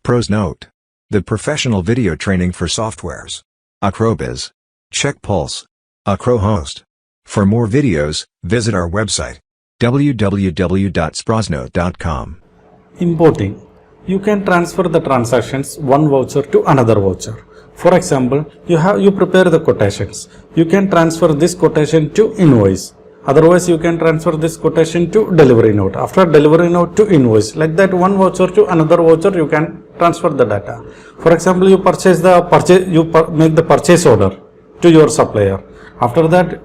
Pros Note: the professional video training for softwares. AccroBIZ. Check Pulse. AccroHost. For more videos, visit our website www.sprosnote.com. Importing. You can transfer the transactions one voucher to another voucher. For example, you prepare the quotations. You can transfer this quotation to invoice. Otherwise, you can transfer this quotation to delivery note. After delivery note to invoice, like that, one voucher to another voucher, you can transfer the data. For example, you make the purchase order to your supplier. After that,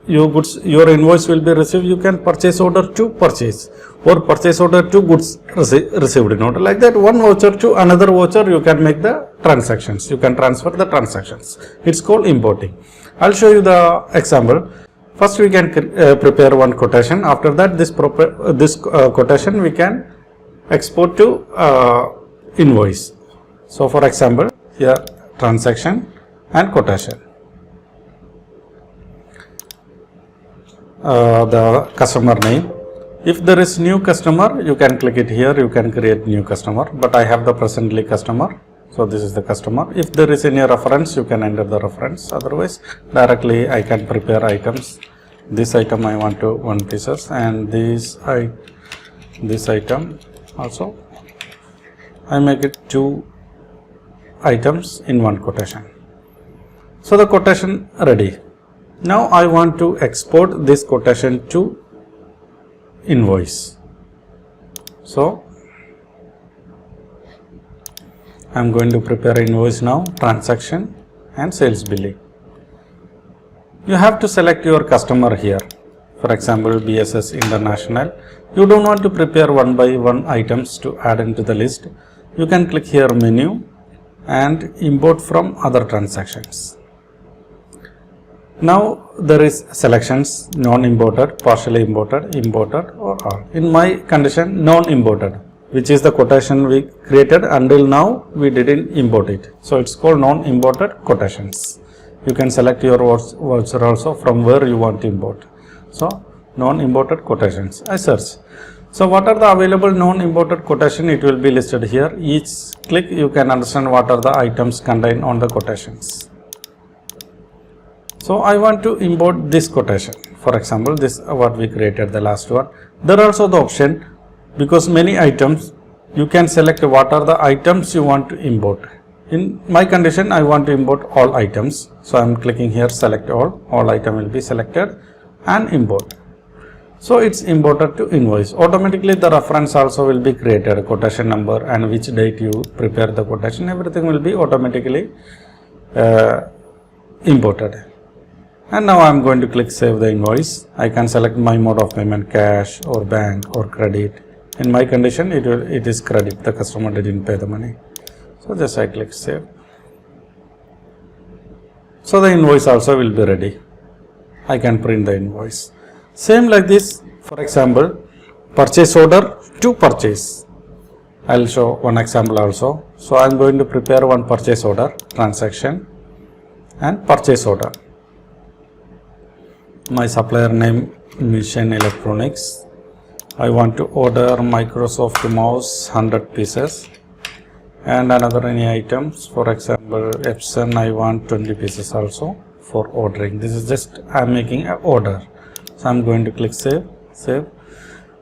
your invoice will be received. You can purchase order to purchase, or purchase order to goods received note. Like that, one voucher to another voucher, you can make the transactions. You can transfer the transactions. It's called importing. I'll show you the example. First, we can prepare one quotation. After that, this quotation we can export to invoice. So, for example, here transaction and quotation. The customer name. If there is new customer, you can click it here. You can create new customer. But I have the presently customer. So this is the customer. If there is any reference, you can enter the reference. Otherwise, directly I can prepare items. This item I want to 1 pieces, and this item also I make it 2 items in one quotation. So the quotation ready. Now I want to export this quotation to invoice. So I am going to prepare invoice now, transaction and sales billing. You have to select your customer here. For example, BSS International. You don't want to prepare one by one items to add into the list. You can click here menu and import from other transactions. Now there is selections, non-imported, partially imported, imported or all. In my condition, non-imported, which is the quotation we created. Until now we didn't import it, so it's called non-imported quotations. You can select your voucher also from where you want to import. So non-imported quotations, I search. So what are the available non-imported quotation? It will be listed here. Each click you can understand what are the items contained on the quotations. So I want to import this quotation. For example, this what we created, the last one. There are also the option, because many items, you can select what are the items you want to import. In my condition, I want to import all items. So I am clicking here, select all item will be selected and import. So it's imported to invoice. Automatically the reference also will be created, quotation number and which date you prepare the quotation, everything will be automatically imported. And now I am going to click save the invoice. I can select my mode of payment, cash or bank or credit. In my condition, it is credit, the customer didn't pay the money. So just I click save. So the invoice also will be ready. I can print the invoice. Same like this, for example, purchase order to purchase. I will show one example also. So I am going to prepare one purchase order, transaction and purchase order. My supplier name Mission Electronics. I want to order Microsoft mouse 100 pieces and another any items. For example, Epson I want 20 pieces also for ordering. This is just I am making an order. So I am going to click save.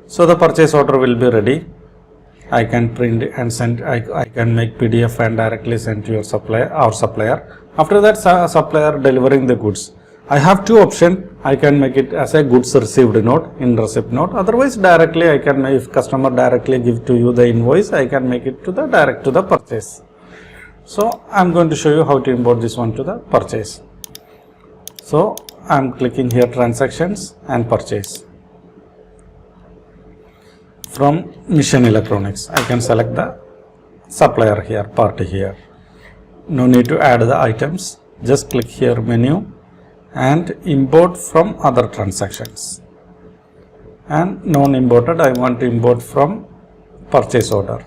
So the purchase order will be ready. I can print and send. I can make PDF and directly send to your supplier, our supplier. After that, supplier delivering the goods. I have two options. I can make it as a goods received note in receipt note. Otherwise, directly I can, if customer directly give to you the invoice, I can make it to the direct to the purchase. So I am going to show you how to import this one to the purchase. So I am clicking here transactions and purchase. From Mission Electronics, I can select the supplier here, party here. No need to add the items. Just click here menu and import from other transactions. And non-imported, I want to import from purchase order.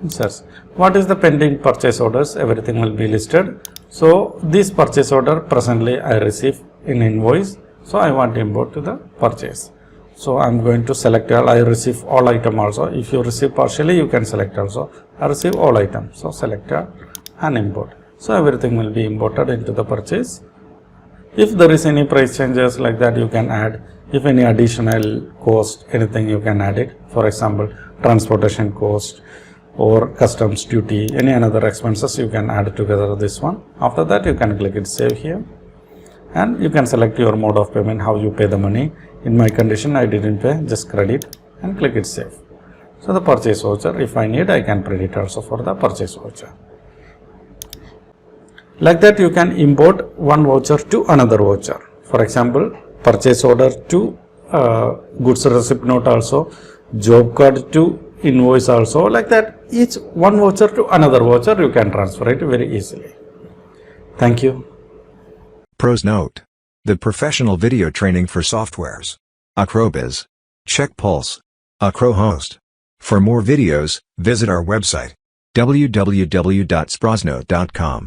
Search. What is the pending purchase orders? Everything will be listed. So this purchase order presently I receive in invoice. So I want to import to the purchase. So I'm going to select all. I receive all item also. If you receive partially, you can select also. I receive all items. So select all and import. So everything will be imported into the purchase. If there is any price changes like that, you can add. If any additional cost, anything you can add it. For example, transportation cost or customs duty, any another expenses you can add together this one. After that, you can click it save here. And you can select your mode of payment, how you pay the money. In my condition, I didn't pay, just credit and click it save. So the purchase voucher, if I need, I can print it also for the purchase voucher. Like that, you can import one voucher to another voucher. For example, purchase order to goods receipt note also, job card to invoice also. Like that, each one voucher to another voucher, you can transfer it very easily. Thank you. Pros Note: the professional video training for softwares. AccroBIZ. Check Pulse. Accro host. For more videos, visit our website www.sprosnote.com.